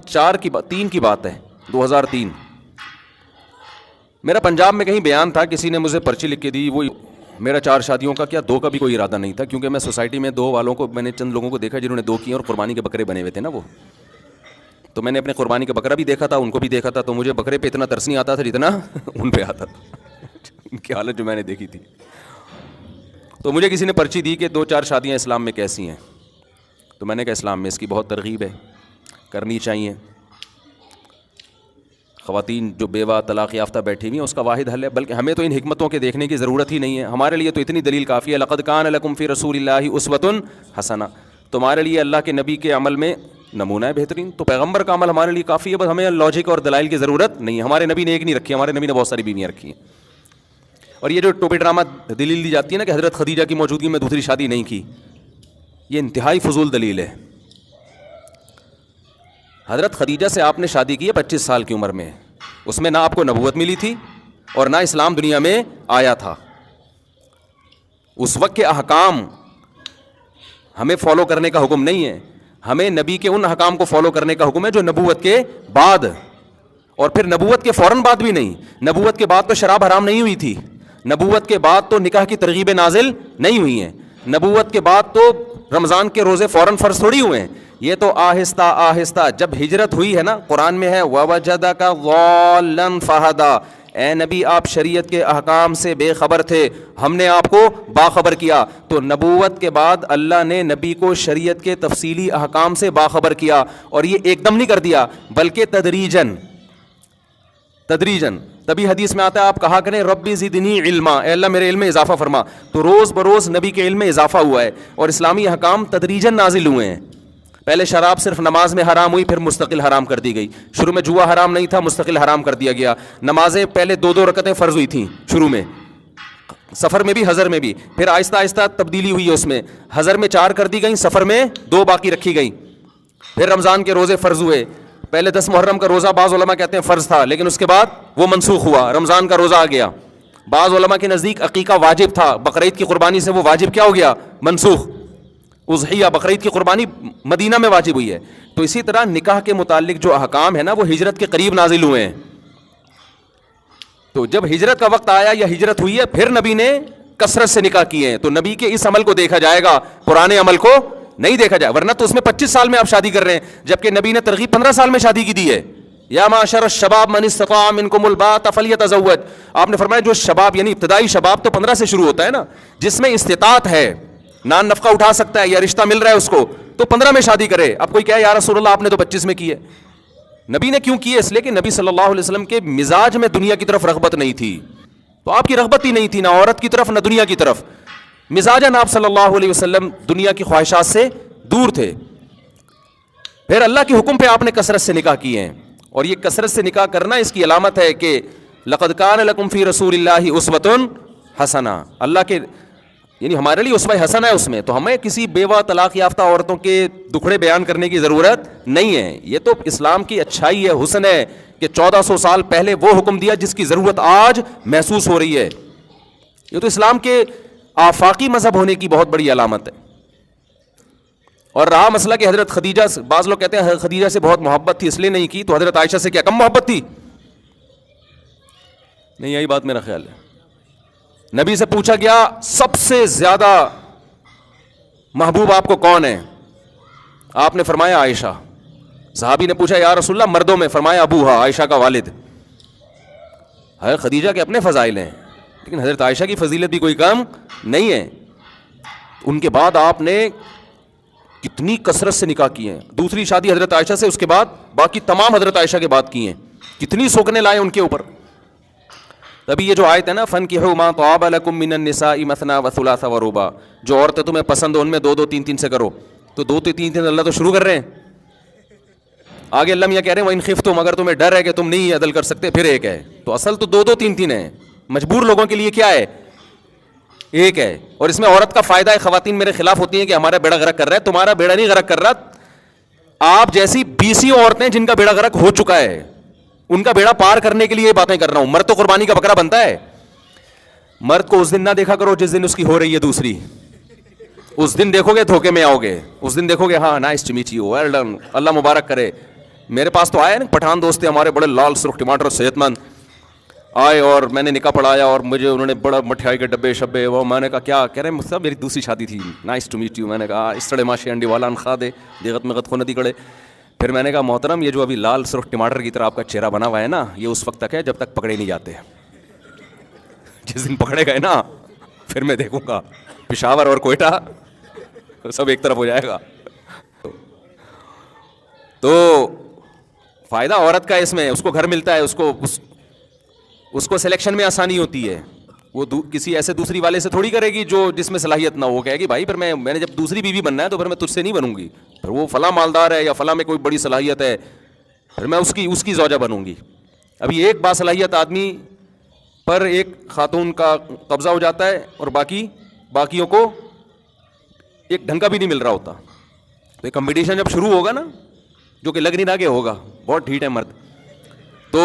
2003 کی بات ہے، 2003 میرا پنجاب میں کہیں بیان تھا، کسی نے مجھے پرچی لکھ کے دی، وہ میرا 4 شادیوں کا کیا 2 کا بھی کوئی ارادہ نہیں تھا، کیونکہ میں سوسائٹی میں 2 والوں کو، میں نے چند لوگوں کو دیکھا جنہوں نے 2 کیے اور قربانی کے بکرے بنے ہوئے تھے نا وہ، تو میں نے اپنے قربانی کا بکرا بھی دیکھا تھا، ان کو بھی دیکھا تھا، تو مجھے بکرے پہ اتنا ترس نہیں آتا تھا جتنا ان پہ آتا تھا ان کی حالت جو میں نے دیکھی تھی۔ تو مجھے کسی نے پرچی دی کہ 2-4 شادیاں اسلام میں کیسی ہیں، تو میں نے کہا اسلام میں اس کی بہت ترغیب ہے، کرنی چاہیے۔ خواتین جو بیوہ طلاق یافتہ بیٹھی ہوئی ہیں اس کا واحد حل ہے، بلکہ ہمیں تو ان حکمتوں کے دیکھنے کی ضرورت ہی نہیں ہے، ہمارے لیے تو اتنی دلیل کافی ہے، لقد کان لکم فی رسول اللہ اسوۃ حسنہ، تمہارے لیے اللہ کے نبی کے عمل میں نمونہ ہے بہترین، تو پیغمبر کا عمل ہمارے لیے کافی ہے، بس ہمیں لاجک اور دلائل کی ضرورت نہیں ہے۔ ہمارے نبی نے ایک نہیں رکھی، ہمارے نبی نے بہت ساری بیویاں رکھی ہیں۔ اور یہ جو ٹوپی ڈرامہ دلیل دی جاتی ہے نا کہ حضرت خدیجہ کی موجودگی میں دوسری شادی نہیں کی، یہ انتہائی فضول دلیل ہے۔ حضرت خدیجہ سے آپ نے شادی کی ہے 25 سال کی عمر میں، اس میں نہ آپ کو نبوت ملی تھی اور نہ اسلام دنیا میں آیا تھا، اس وقت کے احکام ہمیں فالو کرنے کا حکم نہیں ہے، ہمیں نبی کے ان احکام کو فالو کرنے کا حکم ہے جو نبوت کے بعد، اور پھر نبوت کے فوراً بعد بھی نہیں، نبوت کے بعد تو شراب حرام نہیں ہوئی تھی، نبوت کے بعد تو نکاح کی ترغیبیں نازل نہیں ہوئی ہیں، نبوت کے بعد تو رمضان کے روزے فوراً فرض تھوڑی ہوئے ہیں، یہ تو آہستہ آہستہ جب ہجرت ہوئی ہے نا، قرآن میں ہے وَوَجَدَكَ ضَالًّا فَهَدَىٰ، اے نبی آپ شریعت کے احکام سے بے خبر تھے، ہم نے آپ کو باخبر کیا، تو نبوت کے بعد اللہ نے نبی کو شریعت کے تفصیلی احکام سے باخبر کیا، اور یہ ایک دم نہیں کر دیا بلکہ تدریجاً، تبھی حدیث میں آتا ہے آپ کہا کریں ربی زدنی علما، اے اللہ میرے علم میں اضافہ فرما، تو روز بروز نبی کے علم میں اضافہ ہوا ہے، اور اسلامی احکام تدریجاً نازل ہوئے ہیں۔ پہلے شراب صرف نماز میں حرام ہوئی، پھر مستقل حرام کر دی گئی، شروع میں جوا حرام نہیں تھا، مستقل حرام کر دیا گیا، نمازیں پہلے 2 رکعتیں فرض ہوئی تھیں شروع میں، سفر میں بھی حضر میں بھی، پھر آہستہ آہستہ تبدیلی ہوئی ہے، اس میں حضر میں 4 کر دی گئیں، سفر میں 2 باقی رکھی گئیں، پھر رمضان کے روزے فرض ہوئے، پہلے 10 محرم کا روزہ بعض علماء کہتے ہیں فرض تھا، لیکن اس کے بعد وہ منسوخ ہوا، رمضان کا روزہ آ گیا، بعض علماء کے نزدیک عقیقہ واجب تھا، بقرعید کی قربانی سے وہ واجب کیا ہو گیا، منسوخ، اضحیہ بقرعید کی قربانی مدینہ میں واجب ہوئی ہے۔ تو اسی طرح نکاح کے متعلق جو احکام ہے نا وہ ہجرت کے قریب نازل ہوئے ہیں، تو جب ہجرت کا وقت آیا یا ہجرت ہوئی ہے پھر نبی نے کثرت سے نکاح کیے ہیں، تو نبی کے اس عمل کو دیکھا جائے گا، پرانے عمل کو نہیں دیکھا جائے، ورنہ تو اس میں 25 سال میں آپ شادی کر رہے ہیں، جبکہ نبی نے ترغیب 15 سال میں شادی کی دی ہے۔ یا معاشر الشباب من استطاع منکم الباءۃ فلیتزوج، آپ نے فرمایا جو شباب یعنی ابتدائی شباب تو 15 سے شروع ہوتا ہے نا، جس میں استطاعت ہے، نان نفقہ اٹھا سکتا ہے یا رشتہ مل رہا ہے اس کو، تو 15 میں شادی کرے۔ اب کوئی کہے یا رسول اللہ آپ نے تو 25 میں کی ہے، نبی نے کیوں کی ہے؟ اس لیے کہ نبی صلی اللہ علیہ وسلم کے مزاج میں دنیا کی طرف رغبت نہیں تھی، تو آپ کی رغبت ہی نہیں تھی نہ عورت کی طرف نہ دنیا کی طرف، مزاجاً آپ صلی اللہ علیہ وسلم دنیا کی خواہشات سے دور تھے، پھر اللہ کے حکم پہ آپ نے کثرت سے نکاح کیے ہیں، اور یہ کثرت سے نکاح کرنا اس کی علامت ہے کہ لقد کان لکم فی رسول اللہ اسوۃ حسنہ، اللہ کے یعنی ہمارے لیے اسوہ حسنہ ہے اس میں، تو ہمیں کسی بیوہ طلاق یافتہ عورتوں کے دکھڑے بیان کرنے کی ضرورت نہیں ہے، یہ تو اسلام کی اچھائی ہے، حسن ہے کہ 1400 سال پہلے وہ حکم دیا جس کی ضرورت آج محسوس ہو رہی ہے، یہ تو اسلام کے آفاقی مذہب ہونے کی بہت بڑی علامت ہے۔ اور رہا مسئلہ کہ حضرت خدیجہ، بعض لوگ کہتے ہیں حضرت خدیجہ سے بہت محبت تھی اس لیے نہیں کی، تو حضرت عائشہ سے کیا کم محبت تھی؟ نہیں، یہی بات میرا خیال ہے۔ نبی سے پوچھا گیا سب سے زیادہ محبوب آپ کو کون ہے؟ آپ نے فرمایا عائشہ۔ صحابی نے پوچھا یا رسول اللہ مردوں میں؟ فرمایا ابوہا، عائشہ کا والد۔ حضرت خدیجہ کے اپنے فضائل ہیں، لیکن حضرت عائشہ کی فضیلت بھی کوئی کم نہیں ہے۔ ان کے بعد آپ نے کتنی کثرت سے نکاح کیے ہیں، دوسری شادی حضرت عائشہ سے، اس کے بعد باقی تمام حضرت عائشہ کے بعد کی ہیں، کتنی سوکنے لائے ان کے اوپر۔ تبھی یہ جو آیت ہے نا فَانْكِحُوا مَا طَابَ لَكُم مِّنَ النِّسَاءِ مَثْنَىٰ وَثُلَاثَ وَرُبَاع، جو عورتیں تمہیں پسند ہو ان میں 2 3 سے کرو، تو 2 3 اللہ تو شروع کر رہے ہیں، آگے اللہ میاں کہہ رہے ہیں وَإِنْ خِفْتُمْ، اگر تمہیں ڈر ہے کہ تم نہیں عدل کر سکتے پھر ایک ہے، تو اصل تو 2 3 ہے، مجبور لوگوں کے لیے کیا ہے؟ ایک ہے۔ اور اس میں عورت کا فائدہ ہے، خواتین میرے خلاف ہوتی ہیں کہ ہمارا بیڑا غرق کر رہا ہے، تمہارا بیڑا نہیں غرق کر رہا، آپ جیسی 20 عورتیں جن کا بیڑا غرق ہو چکا ہے ان کا بیڑا پار کرنے کے لیے یہ باتیں کر رہا ہوں۔ مرد تو قربانی کا بکرا بنتا ہے، مرد کو اس دن نہ دیکھا کرو جس دن اس کی ہو رہی ہے دوسری، اس دن دیکھو گے دھوکے میں آؤ گے، اس دن دیکھو گے ہاں nice to meet you, well done, اللہ مبارک کرے، میرے پاس تو آئے نا پٹھان دوست تھے ہمارے, بڑے لال سرخ ٹماٹر صحت مند آئے, اور میں نے نکاح پڑھایا اور مجھے انہوں نے بڑا مٹھائی کے ڈبے شبے وہ, میں نے کہا کیا کہہ رہے ہیں مجھ سے, میری دوسری شادی تھی, نائس ٹو میٹ یو. میں نے کہا اس طرح ماشی انڈی والا خا دے دیغت میں غد ندی کڑے. پھر میں نے کہا محترم یہ جو ابھی لال سرخ ٹماٹر کی طرح آپ کا چہرہ بنا ہوا ہے نا, یہ اس وقت تک ہے جب تک پکڑے نہیں جاتے. جس دن پکڑے گئے نا پھر میں دیکھوں گا پشاور اور کوئٹہ سب ایک طرف ہو جائے گا. تو فائدہ عورت کا اس میں, اس کو گھر ملتا ہے, اس کو سلیکشن میں آسانی ہوتی ہے. وہ کسی ایسے دوسری والے سے تھوڑی کرے گی جو جس میں صلاحیت نہ ہو, کہے گی بھائی پھر میں نے جب دوسری بیوی بننا ہے تو پھر میں تجھ سے نہیں بنوں گی, پھر وہ فلاں مالدار ہے یا فلاں میں کوئی بڑی صلاحیت ہے, پھر میں اس کی زوجہ بنوں گی. ابھی ایک باصلاحیت آدمی پر ایک خاتون کا قبضہ ہو جاتا ہے اور باقیوں کو ایک ڈھنگ کا بھی نہیں مل رہا ہوتا. تو یہ کمپٹیشن جب شروع ہوگا نا, جو کہ لگ نہیں رہا کہ ہوگا, بہت ڈھیٹ ہے مرد, تو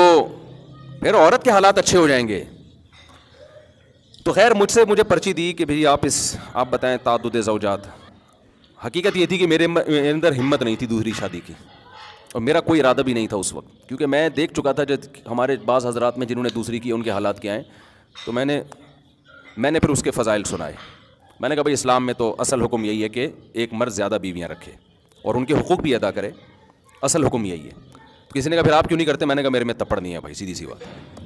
پھر عورت کے حالات اچھے ہو جائیں گے. تو خیر مجھے پرچی دی کہ بھئی آپ بتائیں تعدد زوجات. حقیقت یہ تھی کہ میرے اندر ہمت نہیں تھی دوسری شادی کی, اور میرا کوئی ارادہ بھی نہیں تھا اس وقت, کیونکہ میں دیکھ چکا تھا جب ہمارے بعض حضرات میں جنہوں نے دوسری کی ان کے حالات کیا ہیں. تو میں نے پھر اس کے فضائل سنائے. میں نے کہا بھئی اسلام میں تو اصل حکم یہی ہے کہ ایک مرد زیادہ بیویاں رکھے اور ان کے حقوق بھی ادا کرے, اصل حکم یہی ہے. تو کسی نے کہا پھر آپ کیوں نہیں کرتے؟ میں نے کہا میرے میں تپڑ نہیں ہے بھائی, سیدھی سی بات.